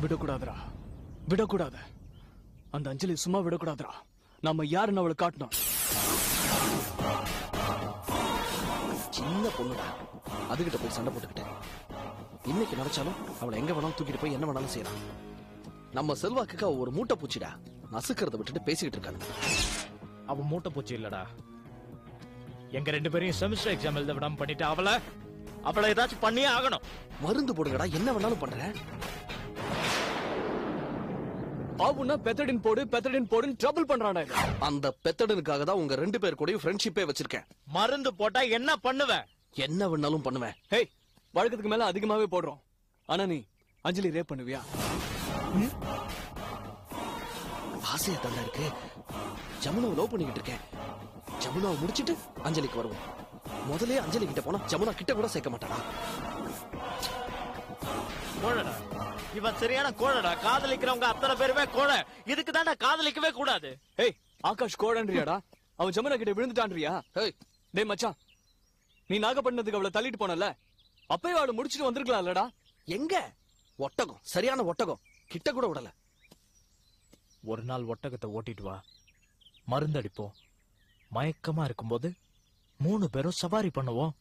விடக்கூடாதுடா, விடக்கூடாது. அந்த அஞ்சலி சும்மா விடக்கூடாதுடா. நம்ம யாருன்னு அவளை காட்டணும். சின்ன பொண்ணுடா, அதுகிட்ட போய் சண்டை போட்டுக்கிட்டேன். இன்னைக்கு நினைச்சாலும் அவளை எங்க வேணாலும் தூக்கிட்டு போய் என்ன வேணாலும் செய்யறான். நம்ம செல்வாக்குக்கு அவ ஒரு மூட்டை பூச்சிடா. நசுக்கிறத விட்டுட்டு பேசிக்கிட்டு இருக்காங்க. அவ மூட்டை பூச்சி இல்லடா. எங்க 2 பேரையும் செமஸ்டர் எக்ஸாம் எழுத விடாம பண்ணிட்டு அவளை ஏதாச்சும் பண்ணியே ஆகணும். மருந்து போடுங்கடா, என்ன வேணாலும் பண்றேன். பாவுன்னா பெத்தடின் போடுன்னு ட்ரபிள் பண்றானே. அந்த பெத்தடனுக்காக தான் உங்க 2 பேர் கூடயும் ஃப்ரெண்ட்ஷிப்பே வச்சிருக்கேன். மருந்து போட்டா என்ன பண்ணுவ? என்ன வேணாலும் பண்ணுவேன். ஹே, வழக்கத்துக்கு மேல அதிகமாவே போடுறோம். ஆனா நீ அஞ்சலி ரேப் பண்ணுவியா? ஆசையா தாண்டா இருக்கு. ஜமுனாவை லவ் பண்ணிக்கிட்டு இருக்கேன். ஜமுனாவை முடிச்சிட்டு அஞ்சலிக்கு வருவோம். முதலே அஞ்சலி கிட்ட போனா ஜமுனா கிட்ட கூட சேர்க்க மாட்டாடா. கோழடா, இவன் சரியான கோழடா. காதலிக்கிறவங்க அத்தனை பேருமே கோழ. இதுக்கு தாண்டா காதலிக்கவே கூடாது. ஏய், ஆகாஷ் கோடன்றியாடா? அவன் ஜமுனா கிட்ட விழுந்துட்டான்றியா? ஏய், டேய் மச்சான், நீ நாகப்பட்டினத்துக்கு அவளை தள்ளிட்டு போனல, அப்பவே அவளை முடிச்சிட்டு வந்திருக்கலாம்லடா. எங்க ஒட்டகம், சரியான ஒட்டகம், கிட்ட கூட விடல. ஒரு நாள் ஒட்டகத்தை ஓட்டிட்டு வா, மருந்தடிப்போம். மயக்கமா இருக்கும்போது 3 பேரும் சவாரி பண்ணுவோம்.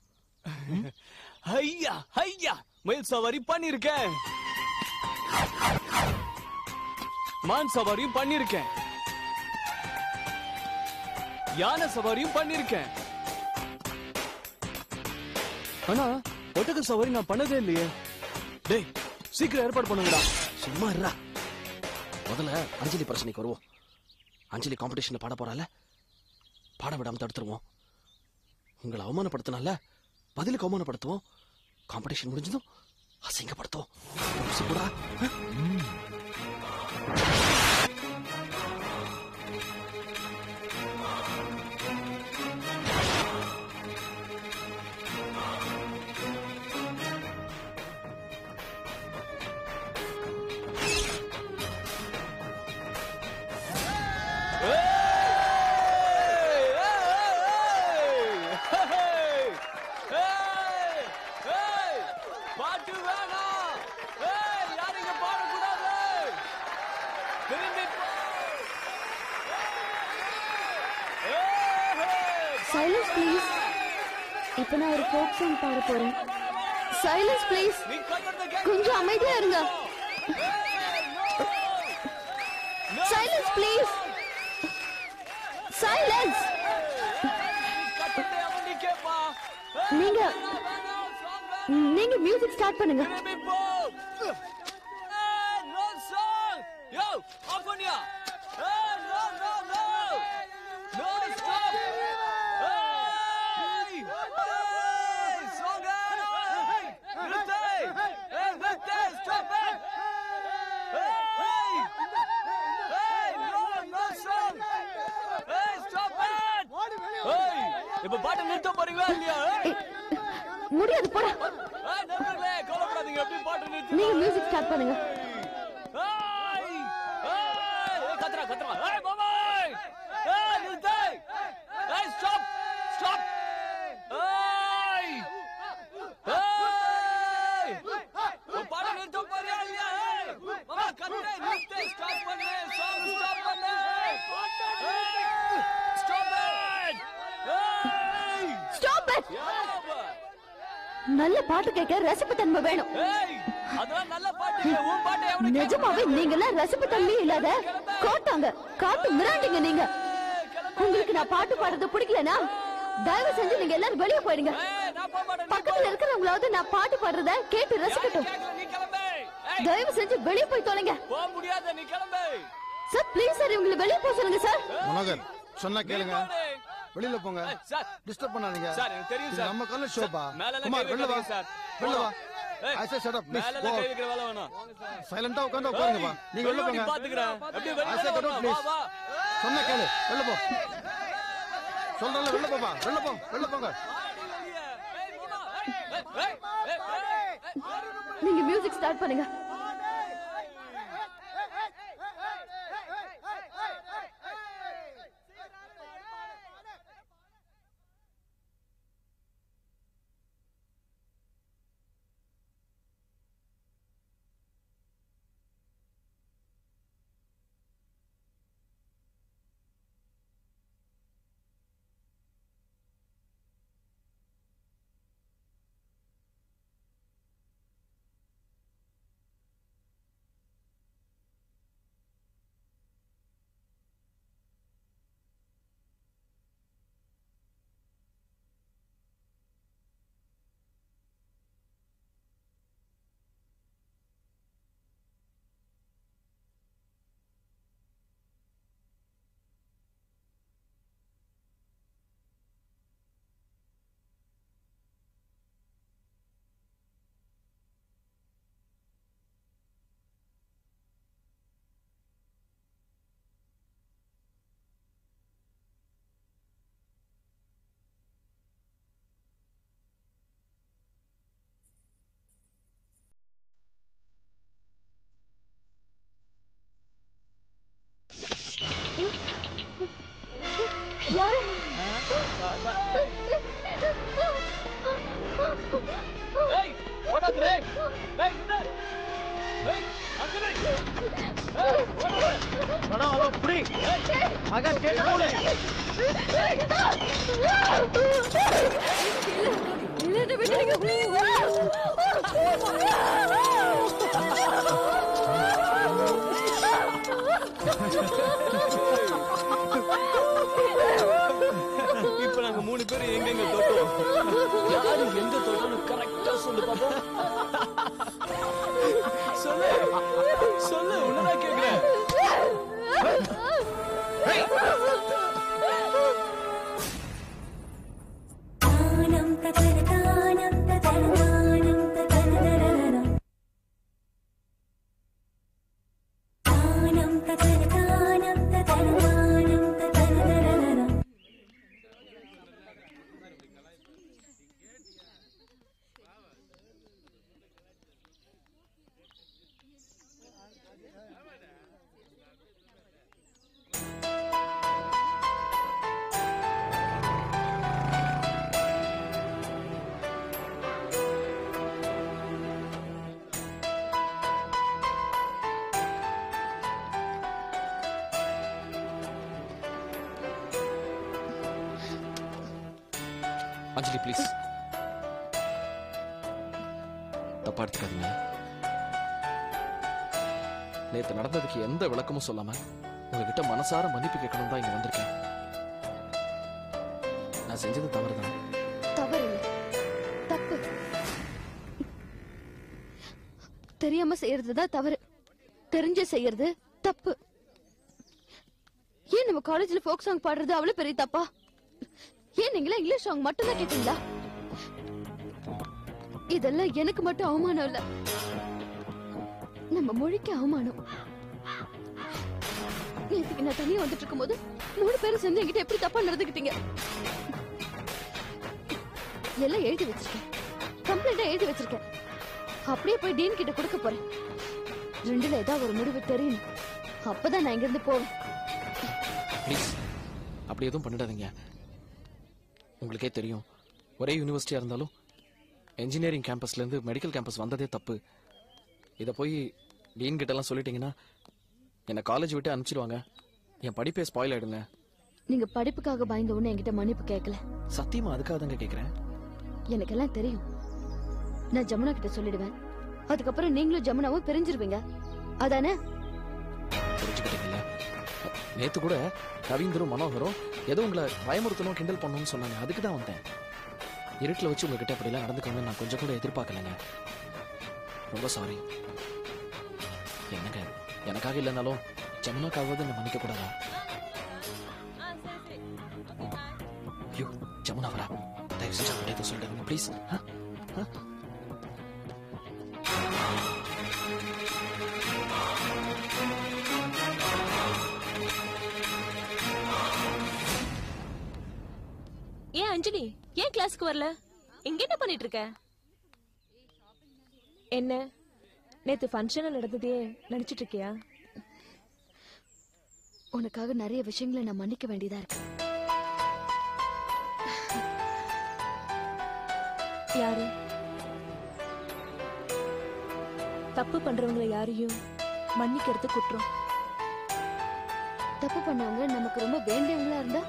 ஐயா ஐயா, மயில் சவாரி பண்ணிருக்கேன், மான் சவாரியும் பண்ணிருக்கேன், யானை சவாரியும் பண்ணிருக்கேன். ஆனா ஒட்டக சவாரி நான் பண்ணதே இல்லையே. டேய், சீக்கிரம் ஏற்பாடு பண்ணுங்கடா. சும்மா இருடா. முதல்ல அஞ்சலி பிரச்சனைக்கு வருவோம். அஞ்சலி காம்படிஷன்ல பாட போறால, பாட விடாம தடுத்துருவோம். உங்களை அவமானப்படுத்தினால பதிலுக்கு அவமானப்படுத்துவோம். காம்படிஷன் முடிஞ்சதும் அசிங்கப்படுத்துவோம். Silence please. இப்ப நான் ஒரு ஃபோக் சாங் பாட போறேன். Silence please. கொஞ்சம் அமைதியா இருங்க. Silence please. சைலன்ஸ். நீங்க மியூசிக் ஸ்டார்ட் பண்ணுங்க. இப்ப பாட்டு நிறுத்த போறீங்களா இல்லையா? முடியாது, போடா. நண்பர்களே, கவலைப்படாதீங்க. எப்படி பாட்டு நிறுத்த? நீங்க மியூசிக் ஸ்டார்ட் பண்ணுங்க. கத்ரா கத்ரா. ஏய் பாபாய், ஏய் நிறுத்து. ஏய் ஸ்டாப் ஸ்டாப். ஏய் ஏய், பாட்டு நிறுத்த போறியா இல்லையா? ஏய் பாபா, கத்ரா நிறுத்து. ஸ்டாப் பண்ணு, சாங் ஸ்டாப் பண்ணு. Stop it. Stop it. நல்ல பாட்டு கேட்க ரசிப்புத்தன்மை வேணும். அதெல்லாம் நல்ல பாட்டு. உன் பாட்டு எவனுக்கு? நிஜமாவே நீங்கெல்லாம் ரசிப்புத்தன்மை இல்லாத கோட்டாங்க, காட்டு மிராண்டிங்க நீங்க. உங்களுக்கு நான் பாட்டு பாடுறது பிடிக்கலனா தயவு செஞ்சு நீங்க எல்லாரும் வெளியே போயிடுங்க. பக்கத்துல இருக்கிறவங்களாவது நான் பாட்டு பாடுறத கேட்டு ரசிக்கட்டும். தயவு செஞ்சு வெளியே போய் தொலைங்க. போக முடியாது, நீ கிளம்பு. சார் ப்ளீஸ் சார், இவங்களை வெளியே போக சொல்லுங்க சார். மனோகர் சொன்னா கேளுங்க, வெளியில போங்க. டிஸ்டர்ப் பண்ணாதீங்க சார். எனக்கு தெரியும் சார், நம்ம காலேஜ் ஷோப்பா. குமார் வெளில வா சார், வெளில வா. ஐ சே ஷட் அப் ப்ளீஸ். மேல கை வைக்கிற வேலை வேணாம். சைலண்டா உட்கார்ந்து உட்காருங்க பா. நீங்க வெளில போங்க. பாத்துக்கறேன். அப்படியே வெளிய ஐ சே கட் அவுட் ப்ளீஸ். சொன்னா கேளு, வெளில போ. சொல்றல வெளில போப்பா. வெளில போ, வெளில போங்க. நீங்க மியூசிக் ஸ்டார்ட் பண்ணுங்க. யாரு? ஏய் ஓடாதே ஏய் நின்னு ஏய் அங்கலே ஏய் ஓடாதே அடா புடி மகா கேட் போல இல்ல விடுங்க ப்ளீஸ். இப்ப நாங்க 3 பேரும் எங்க தோட்டோம் யாரு எங்க தோட்டம்னு கரெக்ட்டா சொல்லு பாப்போம் சொல்லு சொல்லு உன்னதான் கேக்குறேன் அஞ்சலி ப்ளீஸ் தப்பா எடுத்துக்காதீங்க. நேத்து நடந்ததுக்கு எந்த விளக்கமும் சொல்லாம உங்ககிட்ட மனசார மன்னிப்பு கேட்கணும் தான் இங்க வந்திருக்கேன். நான் செஞ்சது தவறுதான். தவறு இல்ல, தப்பு. தெரியாம செய்யறதுதான் தவறு, தெரிஞ்சு செய்யறது தப்பு. ஏன் நம்ம காலேஜ்ல ஃபோக் சாங் பாடுறது அவ்வளவு பெரிய தப்பா? ஏன் நீங்களா இங்கிலீஷ் சாங் மட்டும் தான் கேட்டீங்களா? இதெல்லாம் எனக்கு மட்டும் அவமானம் இல்ல, நம்ம மொழிக்கு அவமானம். நேத்துக்கு நான் தனியா வந்துட்டு இருக்கும் போது 3 பேரும் சேர்ந்து என்கிட்ட எப்படி தப்பா நடந்துக்கிட்டீங்க? எல்லாம் எழுதி வச்சிருக்கேன், கம்ப்ளைண்டா எழுதி வச்சிருக்கேன். அப்படியே போய் டீன் கிட்ட கொடுக்க போறேன். 2ல ஏதாவது ஒரு முடிவு தெரியணும், அப்பதான் நான் இங்க இருந்து போவேன். ப்ளீஸ் அப்படி எதுவும் பண்ணிடாதீங்க. உங்களுக்கே தெரியும், ஒரே யூனிவர்சிட்டியா இருந்தாலும் என்ஜினியரிங் கேம்பஸ்ல இருந்து மெடிக்கல் கேம்பஸ் வந்ததே தப்பு. இதை போய் டீன் கிட்ட எல்லாம் சொல்லிட்டீங்கன்னா என்ன காலேஜ் விட்டு அனுப்பிச்சிடுவாங்க, என் படிப்பே ஸ்பாயில் ஆயிடுங்க. நீங்க படிப்புக்காக பயந்த உடனே என்கிட்ட மன்னிப்பு கேட்கல. சத்தியமா அதுக்காக தாங்க கேட்கிறேன். எனக்கெல்லாம் தெரியும், நான் ஜமுனா கிட்ட சொல்லிடுவேன். அதுக்கப்புறம் நீங்களும் ஜமுனாவும் பிரிஞ்சிருவீங்க, அதானே? புரிஞ்சுக்கிட்டீங்கல்ல? நேத்து கூட ரவீந்தரும் மனோகரும் ஏதோ உங்களை பயமுறுத்தணும் கிண்டல் பண்ணணும்னு சொன்னாங்க, அதுக்கு தான் வந்தேன். இருட்டில் வச்சு உங்ககிட்ட அப்படிலாம் நடந்துக்கணும்னு நான் கொஞ்சம் கூட எதிர்பார்க்கலைங்க. ரொம்ப சாரி. என்னங்க, எனக்காக இல்லைனாலும் ஜமுனாக்காவது என்ன மன்னிக்க கூடாதா? ஐயோ ஜமுனா வரா, தயவு செஞ்சு அவங்கள்ட்ட எதுவும் சொல்லிடுங்க ப்ளீஸ். ஏன் அஞ்சலி, ஏன் கிளாஸ்க்கு வரல? இங்க என்ன பண்ணிட்டு இருக்க? என்ன நேத்து ஃபங்க்ஷன்ல நடந்ததே நினைச்சிட்டு இருக்கியா? உனக்காக நிறைய விஷயங்களை நான் மன்னிக்க வேண்டியதா இருக்கு. யாரு? தப்பு பண்றவங்களை யாரையும் மன்னிக்கிறது குற்றம். தப்பு பண்ணவங்க நமக்கு ரொம்ப வேண்டியவங்களா இருந்தா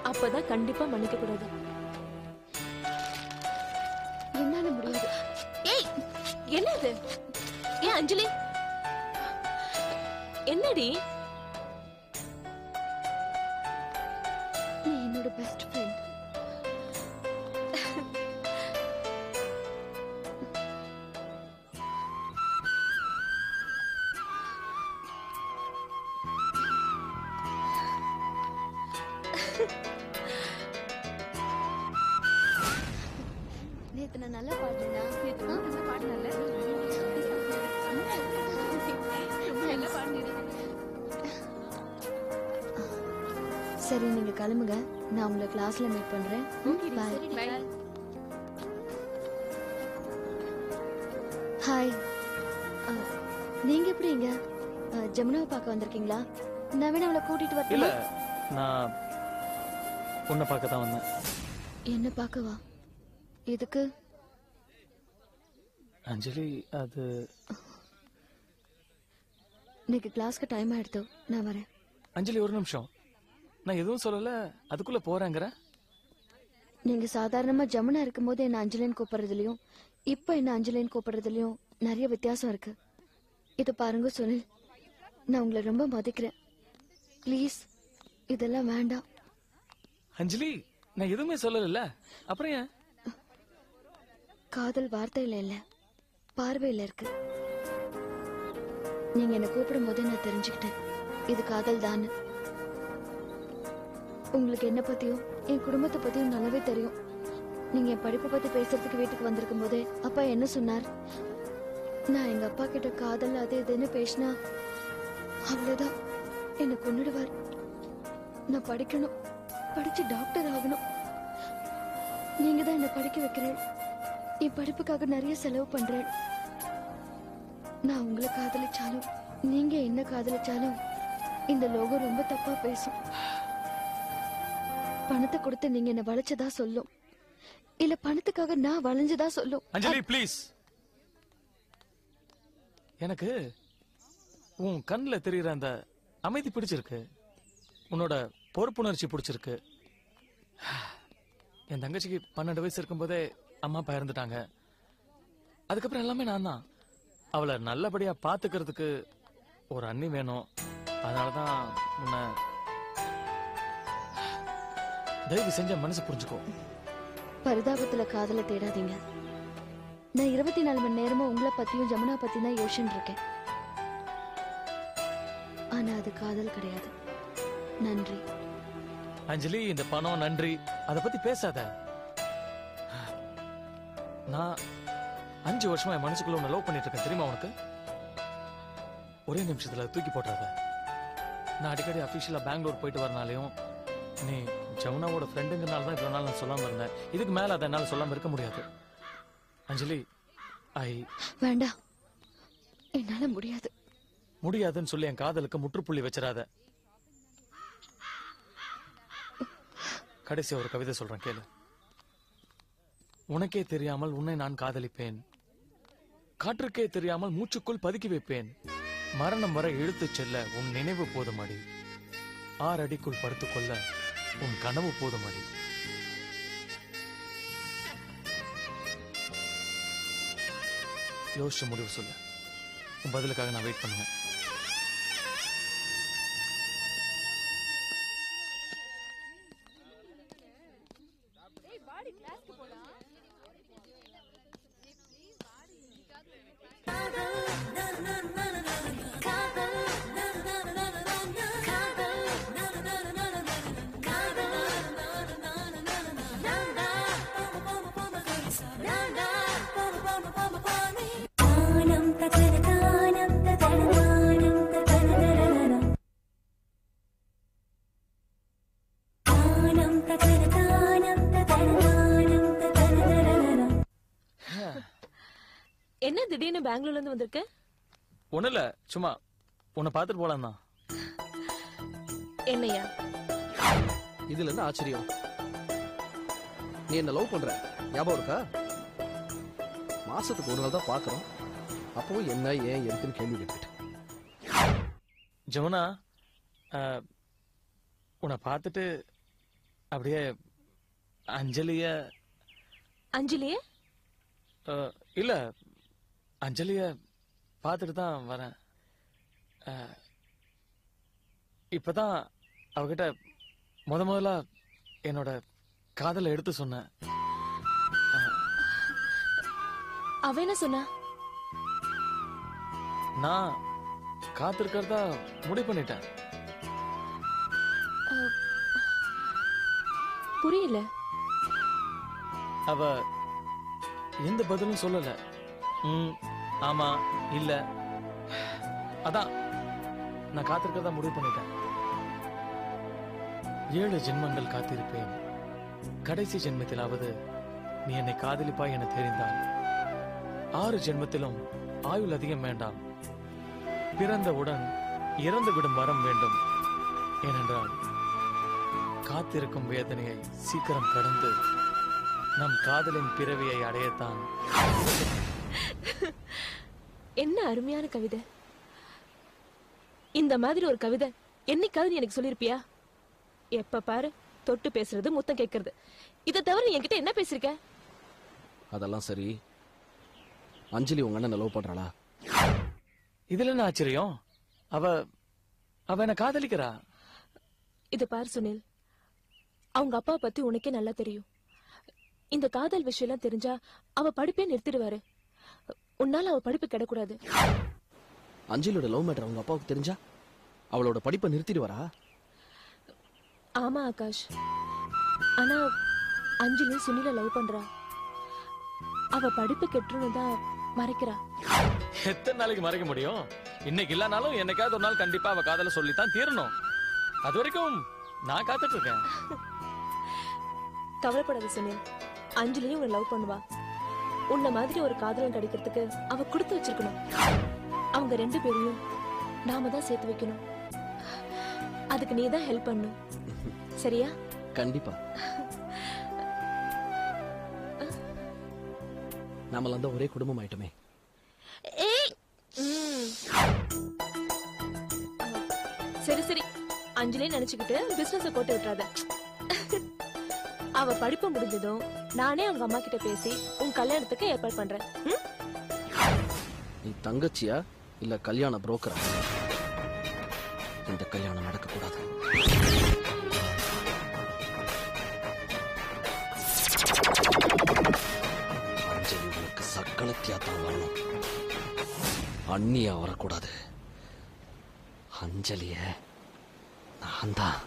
அப்பதான் கண்டிப்பா மன்னிக்க கூடாது. என்னால முடியாது. ஏய், என்ன இது? ஏன் அஞ்சலி, என்னடி? நீ என்னோட பெஸ்ட் ஃப்ரெண்ட். நேத்து நான் நல்லா பாடுறேனா? நேத்து நான் நல்லா பாடுனேன்ல. நல்லா பாடுனீங்க. சரி நீங்க கிளம்புங்க, நான் உங்களை கிளாஸ்ல மீட் பண்றேன். பை. ஹாய். நீங்க எப்படி இங்க ஜமுனாவை பார்க்க வந்திருக்கீங்களா? நான் வேணா அவளை கூட்டிட்டு இல்ல, வரட்டுமா? நான் உன்னை பார்க்க தான் வந்தேன். என்ன பார்க்கவா? எதுக்கு? அஞ்சலி, அது இன்னைக்கு கிளாஸ்க்கு டைம் ஆயிடுத்து, நான் வரேன். அஞ்சலி ஒரு நிமிஷம், நான் எதுவும் சொல்லல, அதுக்குள்ள போறேங்கிற. நீங்க சாதாரணமா ஜமுனா இருக்கும்போது என்ன அஞ்சலின்னு கூப்பிடுறதுலயும் இப்ப என்ன அஞ்சலின்னு கூப்பிடுறதுலயும் நிறைய வித்தியாசம் இருக்கு. இது பாருங்க சுனில், நான் உங்களை ரொம்ப மதிக்கிறேன். ப்ளீஸ் இதெல்லாம் வேண்டாம். அஞ்சலி, நான் எதுவுமே சொல்லல, அப்புறம் ஏன்? காதல் வார்த்தையில இல்ல, பார்வையில இருக்கு. நீங்க என்ன கூப்பிடும் போதே நான் தெரிஞ்சுக்கிட்டேன் இது காதல் தான். உங்களுக்கு என்ன பத்தியும் என் குடும்பத்தை பத்தியும் நல்லாவே தெரியும். நீங்க என் படிப்பை பத்தி பேசுறதுக்கு வீட்டுக்கு வந்திருக்கும் போதே அப்பா என்ன சொன்னார்? நான் எங்க அப்பா கிட்ட காதல் அது இதுன்னு பேசினா அவ்வளவுதான், என்ன கொன்னுடுவார். நான் படிக்கணும், படிச்சு டாக்டர் ஆகணும். நீங்க தான் என்ன படிக்க வைக்கிறேன், என் படிப்புக்காக நிறைய செலவு பண்றேன். நான் உங்களை காதலிச்சாலும் நீங்க என்ன காதலிச்சாலும் இந்த லோகம் ரொம்ப தப்பா பேசும். பணத்தை கொடுத்து நீங்க என்ன வளைச்சதா சொல்லும், இல்ல பணத்துக்காக நான் வளைஞ்சதா சொல்லும். அஞ்சலி ப்ளீஸ், எனக்கு உன் கண்ணுல தெரியுற அந்த அமைதி பிடிச்சிருக்கு, உன்னோட பொறுப்புணர்ச்சி பிடிச்சிருக்கு. என் தங்கச்சிக்கு 12 வயசு இருக்கும் போதே அம்மா அப்பா இறந்துட்டாங்க. அதுக்கப்புறம் எல்லாமே நான் தான். அவளை நல்லபடியா பாத்துக்கிறதுக்கு ஒரு அண்ணி வேணும். அதனாலதான் உன்னை தயவு செஞ்ச மனசு புரிஞ்சுக்கோ. பரிதாபத்துல காதலை தேடாதீங்க. நான் 24 மணி நேரமும் உங்களை பத்தியும் ஜமுனா பத்தி தான் யோசிச்சுட்டு இருக்கேன். ஆனா அது காதல் கிடையாது. நன்றி அஞ்சலி. இந்த பணம் நன்றி அத பத்தி பேசாத. நான் 5 வருஷமா என் மனசுக்குள்ள உன்னை லவ் பண்ணிட்டு இருக்கேன், தெரியுமா உனக்கு? ஒரே நிமிஷத்துல தூக்கி போட்டுறாத. நான் அடிக்கடி அபிஷியலா பெங்களூர் போயிட்டு வரனாலையும் நீ ஜமுனாவோட ஃப்ரெண்டுங்கனால தான் இவ்வளவு நாள் நான் சொல்லாம இருந்தேன். இதுக்கு மேல அதை என்னால சொல்லாம இருக்க முடியாது. அஞ்சலி, வேண்டாம், என்னால முடியாது. முடியாதுன்னு சொல்லி என் காதலுக்கு முற்றுப்புள்ளி வச்சிடாத. கடைசி ஒரு கவிதை சொல்றேன், கேளு. உனக்கே தெரியாமல் உன்னை நான் காதலிப்பேன், காற்றுக்கே தெரியாமல் மூச்சுக்குள் பதுக்கி வைப்பேன், மரணம் வரை இழுத்துச் செல்ல உன் நினைவு போதுமடி, 6 அடிக்குள் படுத்துக்கொள்ள உன் கனவு போதுமடி. யோசிச்சு முடிவு சொல்லு. உன் பதிலுக்காக நான் வெயிட் பண்ணுவேன். என்ன திடீர்னு பெங்களூர்ல இருந்து வந்திருக்க? ஒண்ணு இல்ல, சும்மா உன்னை பாத்துட்டு போலாம் தான். என்னையா? இதுல என்ன ஆச்சரியம்? நீ என்ன லவ் பண்ற ஞாபகம் இருக்கா? மாசத்துக்கு ஒரு நாள் தான் பாக்குறோம், அப்பவும் என்ன ஏன் எதுக்குன்னு கேள்வி கேட்டுக்கிட்டு. ஜமுனா, உன்னை பார்த்துட்டு அப்படியே அஞ்சலிய இல்ல அஞ்சலிய பார்த்துட்டு தான் வரேன். இப்பதான் அவகிட்ட முதல்ல என்னோட காதலை எடுத்து சொன்னேன். அவ என்ன சொன்னா? நான் காத்திருக்கிறதா முடிவு பண்ணிட்டேன். புரியல. அவ எந்த பதிலும் சொல்லல. ஆமா இல்ல, அதான் நான் காத்திருக்கிறதா முடிவு பண்ணிட்டேன். 7 ஜென்மங்கள் காத்திருப்பேன், கடைசி ஜென்மத்திலாவது நீ என்னை காதலிப்பாய் என தெரிந்தால் 6 ஜென்மத்திலும் ஆயுள் அதிகம் வேண்டாம், பிறந்தவுடன் இறந்துவிடும் வரம் வேண்டும். ஏனென்றால் காத்திருக்கும் வேதனையை சீக்கிரம் கடந்து நம் காதலின் பிறவியை அடையத்தான். என்ன அருமையான கவிதை. இந்த மாதிரி ஒரு கவிதை என்னைக்காவது எனக்கு சொல்லிருப்பியா? எப்ப பாரு தொட்டு பேசுறது, முத்தம் கேட்கறது, இதை தவிர நீ என்கிட்ட என்ன பேசிருக்க? அதெல்லாம் சரி, அஞ்சலி உங்க அண்ணன் லவ் பண்றாளா? இதுல என்ன ஆச்சரியம்? அவ என்ன காதலிக்கிறா. இது பாரு சுனில், அவங்க அப்பா பத்தி உனக்கே நல்லா தெரியும். இந்த காதல் விஷயம் எல்லாம் தெரிஞ்சா அவ படிப்பே நிறுத்திடுவாரு. உன்னால அவ படிப்பு கிடக்கூடாது. அஞ்சலியோட லவ் மேட்டர் அவங்க அப்பாவுக்கு தெரிஞ்சா அவளோட படிப்பை நிறுத்திடுவாரா? ஆமா ஆகாஷ், ஆனா அஞ்சலி சுனில லவ் பண்றா. அவ படிப்பு கெட்டுன்னு தான் மறைக்கிறா. எத்தனை நாளைக்கு மறைக்க முடியும்? இன்னைக்கு இல்லனாலும் என்னைக்காவது ஒரு நாள் கண்டிப்பா அவ காதல சொல்லித்தான் தீரணும். அது வரைக்கும் நான் காத்துட்டு இருக்கேன். கவலைப்படாத சுனில், அஞ்சலியும் உன்னை லவ் பண்ணுவா. உன்ன மாதிரி ஒரு காதலன் கிடைக்கிறதுக்கு அவ கொடுத்து வச்சிருக்கணும். அவங்க 2 பேரையும் நாம தான் சேர்த்து வைக்கணும். அதுக்கு நீ தான் ஹெல்ப் பண்ணணும். சரியா? கண்டிப்பா. நாமெல்லாம் தான் ஒரே குடும்பம் ஆயிட்டோமே. சரி சரி, அஞ்சலியே நினைச்சுக்கிட்டு பிசினஸ போட்டு விட்டுறாத. அவ படிப்பு முடிஞ்சதும் நானே அவங்க அம்மா கிட்ட பேசி உன் கல்யாணத்துக்கு ஏற்பாடு பண்றேன். நீ தங்கச்சியா இல்ல கல்யாண புரோக்கரா? இந்த கல்யாணம் நடக்க கூடாது. அஞ்சலி உனக்கு சக்களத்தியா தான் வரணும், அண்ணியா வரக்கூடாது. அஞ்சலிய நான் தான்.